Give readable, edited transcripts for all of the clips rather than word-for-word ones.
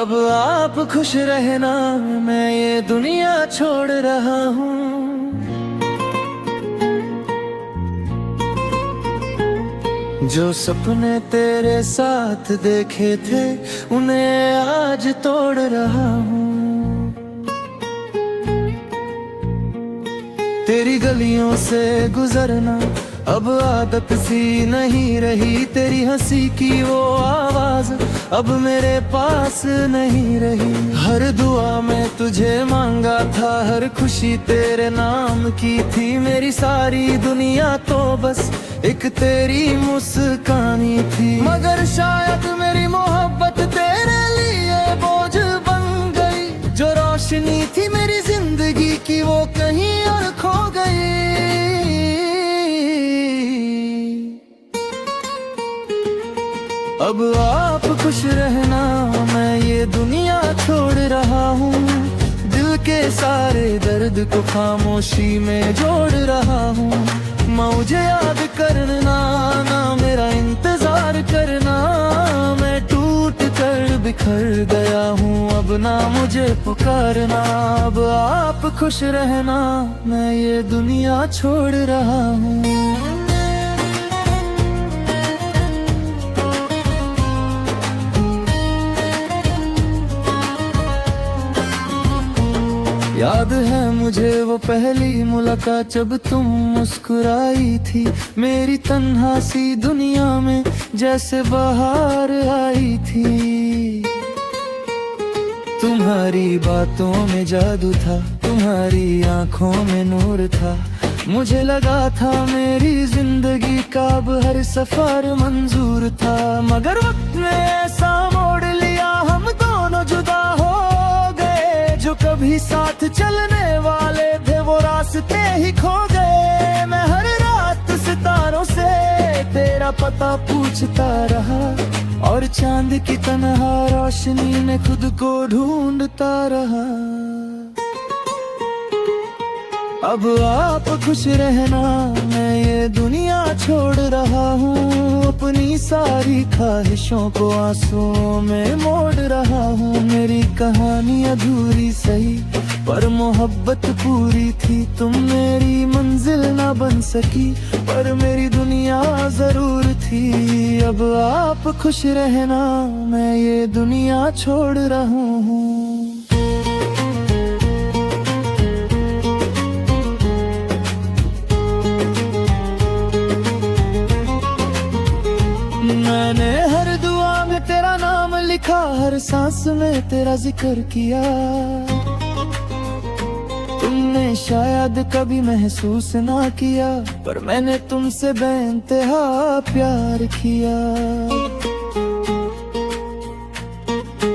अब आप खुश रहना, मैं ये दुनिया छोड़ रहा हूँ। जो सपने तेरे साथ देखे थे, उन्हें आज तोड़ रहा हूँ। तेरी गलियों से गुजरना अब आदत सी नहीं रही, तेरी हंसी की वो आवाज अब मेरे पास नहीं रही। हर दुआ में तुझे मांगा था, हर खुशी तेरे नाम की थी। मेरी सारी दुनिया तो बस एक तेरी मुस्कानी थी, मगर शायद मेरी मोहब्बत तेरे लिए बोझ बन गई। जो रोशनी थी मेरी जिंदगी की, वो कहीं और खो गई। अब आप खुश रहना, मैं ये दुनिया छोड़ रहा हूँ। दिल के सारे दर्द को खामोशी में जोड़ रहा हूँ। मुझे याद करना ना, मेरा इंतजार करना। मैं टूट कर बिखर गया हूँ, अब ना मुझे पुकारना। अब आप खुश रहना, मैं ये दुनिया छोड़ रहा हूँ। याद है मुझे वो पहली मुलाकात, जब तुम मुस्कुराई थी। मेरी तन्हा सी दुनिया में जैसे बाहर आई थी। तुम्हारी बातों में जादू था, तुम्हारी आंखों में नूर था। मुझे लगा था मेरी जिंदगी का अब हर सफर मंजूर था, मगर वक्त ने ऐसा मोड़ लिया, हम दोनों जुदा हो गए। जो कभी साथ चलने वाले थे, वो रास्ते ही खो गए। मैं हर रात सितारों से तेरा पता पूछता रहा, और चांद की तन्हा रोशनी में खुद को ढूंढता रहा। अब आप खुश रहना, मैं ये दुनिया छोड़ रहा हूँ। अपनी सारी ख्वाहिशों को आंसुओं में मोड़ रहा हूँ। मेरी कहानी अधूरी सही, पर मोहब्बत पूरी थी। तुम मेरी मंजिल ना बन सकी, पर मेरी दुनिया जरूर थी। अब आप खुश रहना, मैं ये दुनिया छोड़ रहा हूँ। मैंने हर दुआ में तेरा नाम लिखा, हर सांस में तेरा जिक्र किया। तुमने शायद कभी महसूस ना किया, पर मैंने तुमसे बेइंतहा प्यार किया।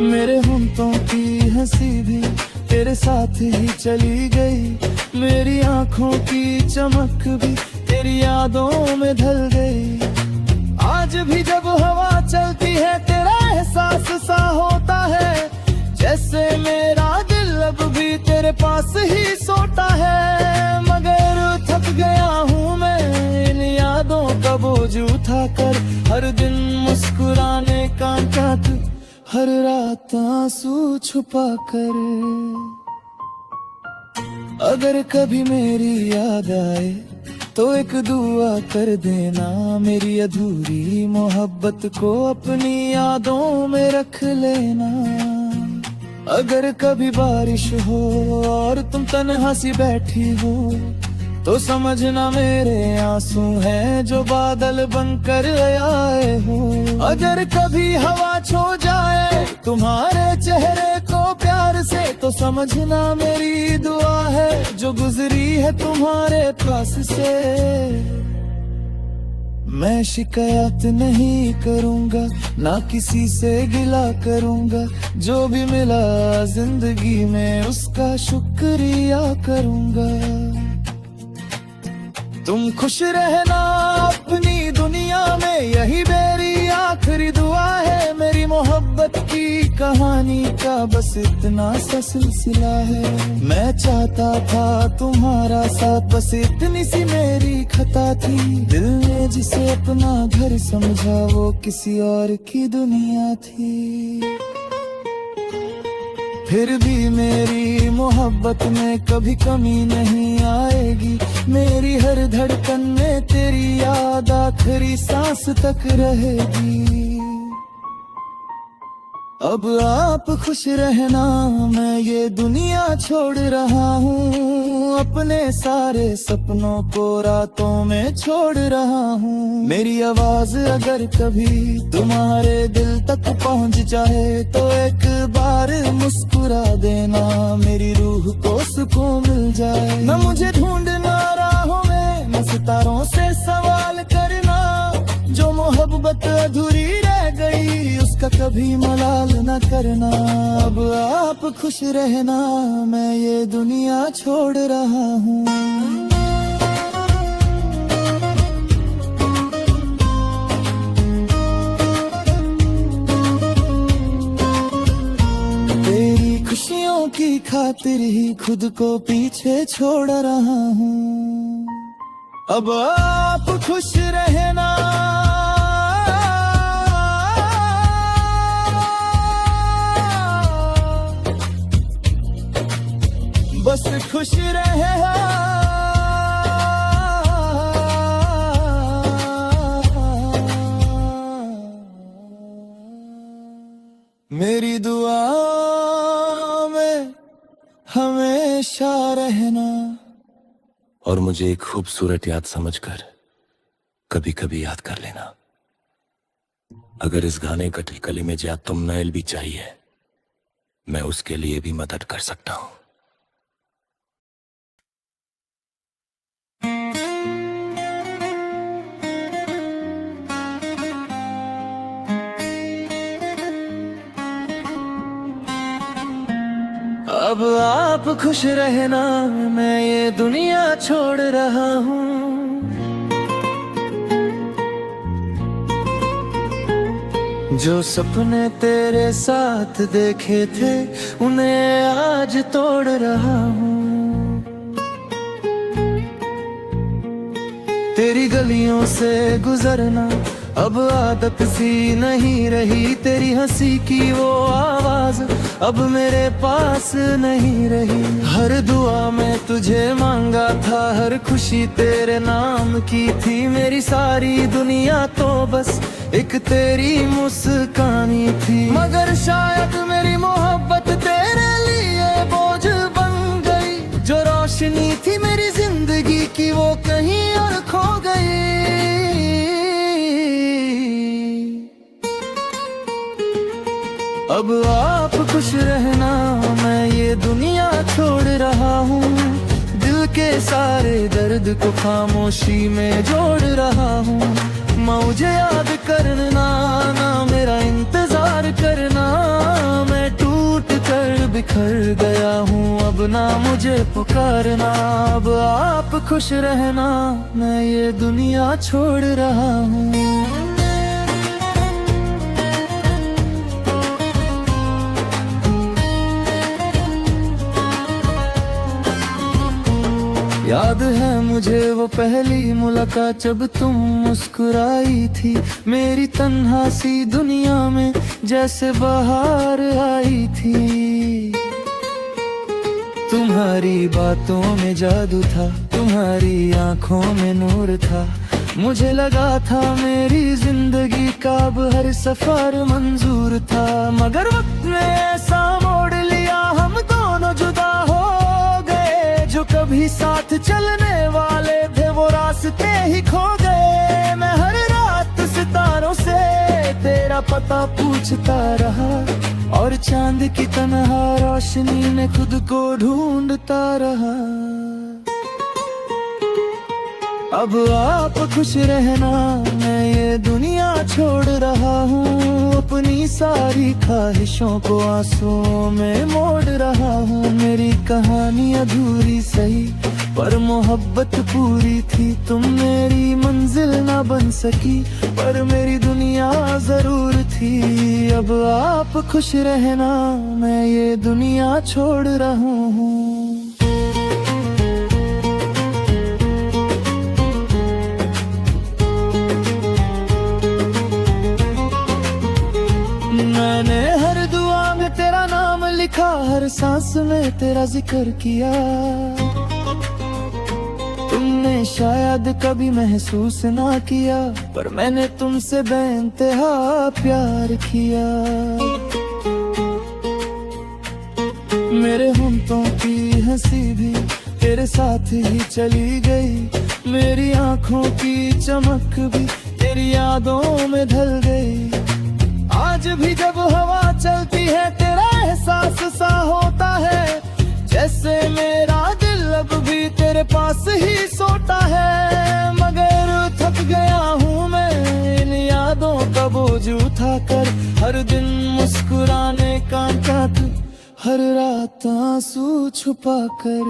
मेरे होंठों की हंसी भी तेरे साथ ही चली गई। मेरी आंखों की चमक भी तेरी यादों में ढल गई। आज भी जब हवा चलती है, तेरा एहसास सा होता है, जैसे मेरा दिल अब भी तेरे पास ही सोता है। मगर थक गया हूँ मैं इन यादों का बोझ उठा कर, हर दिन मुस्कुराने का ताक, हर रात आंसू छुपा कर। अगर कभी मेरी याद आए तो एक दुआ कर देना, मेरी अधूरी मोहब्बत को अपनी यादों में रख लेना। अगर कभी बारिश हो और तुम तन्हा सी बैठी हो, तो समझना मेरे आंसू हैं जो बादल बनकर आए हो। अगर कभी हवा छो जाए तुम्हारे चेहरे को प्यार से, तो समझना मेरी दुआ है जो गुजरी है तुम्हारे पास से। मैं शिकायत नहीं करूँगा, ना किसी से गिला करूँगा। जो भी मिला जिंदगी में उसका शुक्रिया करूँगा। तुम खुश रहना अपनी दुनिया में, यही मेरी आखिरी दुआ है। मेरी मोहब्बत की कहानी का बस इतना सा सिलसिला है। मैं चाहता था तुम्हारा साथ, बस इतनी सी मेरी खता थी। दिल ने जिसे अपना घर समझा, वो किसी और की दुनिया थी। फिर भी मेरी मोहब्बत में कभी कमी नहीं आएगी। मेरी हर धड़कन में तेरी याद आखिरी सांस तक रहेगी। अब आप खुश रहना, मैं ये दुनिया छोड़ रहा हूँ। अपने सारे सपनों को रातों में छोड़ रहा हूँ। मेरी आवाज अगर कभी तुम्हारे दिल तक पहुँच जाए तो एक बार मुस्कुरा देना, मेरी रूह को सुकून मिल जाए। न मुझे ढूंढना राहों में, न सितारों से सवाल करना। जो मोहब्बत अधूरी रह गई उसका कभी मलाल न करना। अब आप खुश रहना, मैं ये दुनिया छोड़ रहा हूँ। तेरी खुशियों की खातिर ही खुद को पीछे छोड़ रहा हूँ। अब आप खुश रहना, बस खुश रहे। मेरी दुआ में हमेशा रहना। और मुझे एक खूबसूरत याद समझकर कभी कभी याद कर लेना। अगर इस गाने का ठिकली में जा तुम नैल भी चाहिए, मैं उसके लिए भी मदद कर सकता हूँ। अब आप खुश रहना, मैं ये दुनिया छोड़ रहा हूँ। जो सपने तेरे साथ देखे थे उन्हें आज तोड़ रहा हूँ। तेरी गलियों से गुजरना अब आदत सी नहीं रही। तेरी हंसी की वो आवाज अब मेरे पास नहीं रही। हर दुआ में तुझे मांगा था, हर खुशी तेरे नाम की थी। मेरी सारी दुनिया तो बस एक तेरी मुस्कानी थी। मगर शायद मेरी मोहब्बत तेरे लिए बोझ बन गई। जो रोशनी थी मेरी जिंदगी की वो कहीं और खो गई। अब आप खुश रहना, मैं ये दुनिया छोड़ रहा हूँ। दिल के सारे दर्द को खामोशी में जोड़ रहा हूँ। मुझे याद करना ना, मेरा इंतजार करना। मैं टूट कर बिखर गया हूँ, अब ना मुझे पुकारना। अब आप खुश रहना, मैं ये दुनिया छोड़ रहा हूँ। याद है मुझे वो पहली मुलाकात जब तुम मुस्कुराई थी। मेरी तन्हा सी दुनिया में जैसे बाहर आई थी। तुम्हारी बातों में जादू था, तुम्हारी आंखों में नूर था। मुझे लगा था मेरी जिंदगी का अब हर सफर मंजूर था। मगर वक्त ने ऐसा मोड़ लिया, हम दोनों जुदा हो गए। जो कभी साथ चलने वाले थे वो रास्ते ही खो गए। मैं हर रात सितारों से तेरा पता पूछता रहा, और चांद की तन्हा रोशनी में खुद को ढूंढता रहा। अब आप खुश रहना, मैं ये दुनिया छोड़ रहा हूँ। अपनी सारी ख्वाहिशों को आंसुओं में मोड़ रहा हूँ। मेरी कहानी अधूरी सही पर मोहब्बत पूरी थी। तुम मेरी मंजिल ना बन सकी पर मेरी दुनिया जरूर थी। अब आप खुश रहना, मैं ये दुनिया छोड़ रहा हूँ। मैंने हर दुआ में तेरा नाम लिखा, हर हर सांस में तेरा जिक्र किया। तुमने शायद कभी महसूस ना किया, पर मैंने तुमसे बेइंतहा प्यार किया। मेरे होंठों की हंसी भी तेरे साथ ही चली गई, मेरी आंखों की चमक भी तेरी यादों में ढल गई। आज भी जब हवा चलती है तेरा एहसास सा होता है, जैसे मेरा दिल अब भी तेरे पास ही सोता है। मगर थक गया हूँ मैं इन यादों का बोझ उठा कर, हर दिन मुस्कुराने का तक, हर रात आंसू छुपा कर।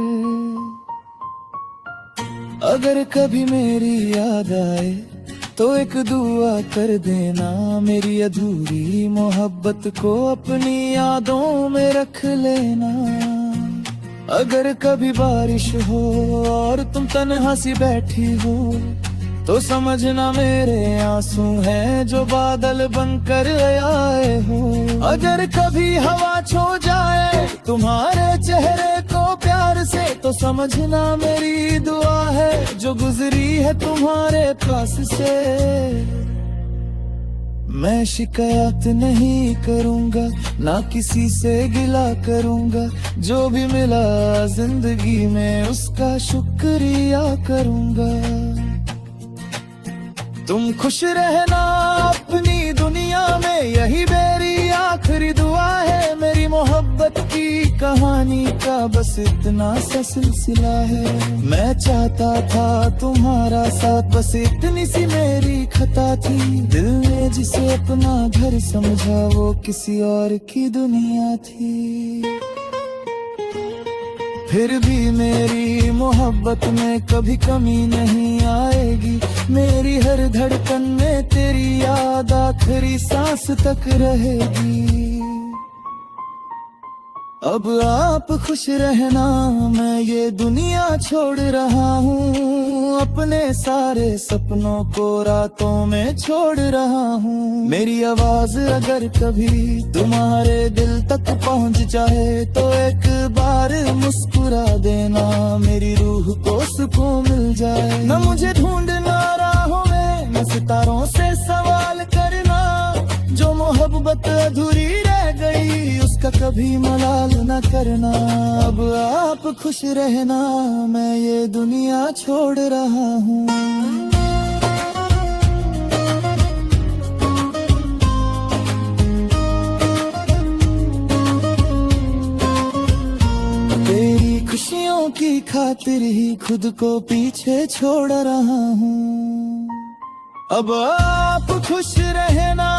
अगर कभी मेरी याद आए तो एक दुआ कर देना, मेरी अधूरी मोहब्बत को अपनी यादों में रख लेना। अगर कभी बारिश हो और तुम तन्हा सी बैठी हो, तो समझना मेरे आंसू हैं जो बादल बनकर आए हो। अगर कभी हवा छो जाए तुम्हारे चेहरे को प्यार से, तो समझना मेरी दुआ है जो गुजरी है तुम्हारे पास से। मैं शिकायत नहीं करूंगा, ना किसी से गिला करूंगा, जो भी मिला जिंदगी में उसका शुक्रिया करूंगा। तुम खुश रहना अपनी दुनिया में, यही मेरी आखिरी दुआ है। मेरी मोहब्बत की कहानी का बस इतना सा सिलसिला है। मैं चाहता था तुम्हारा साथ, बस इतनी सी मेरी खता थी। दिल ने जिसे अपना घर समझा वो किसी और की दुनिया थी। फिर भी मेरी मोहब्बत में कभी कमी नहीं आएगी, मेरी हर धड़कन में तेरी याद आखिरी सांस तक रहेगी। अब आप खुश रहना, मैं ये दुनिया छोड़ रहा हूँ, अपने सारे सपनों को रातों में छोड़ रहा हूँ। मेरी आवाज अगर कभी तुम्हारे दिल तक पहुँच जाए, तो एक बार मुस्कुरा देना, मेरी रूह को सुकून मिल जाए। न मुझे ढूंढना राहों में, न सितारों से सवाल करना, जो मोहब्बत अधूरी रह गई उसका कभी मलाल न करना। अब आप खुश रहना, मैं ये दुनिया छोड़ रहा हूँ। तेरी खुशियों की खातिर ही खुद को पीछे छोड़ रहा हूँ। अब आप खुश रहना।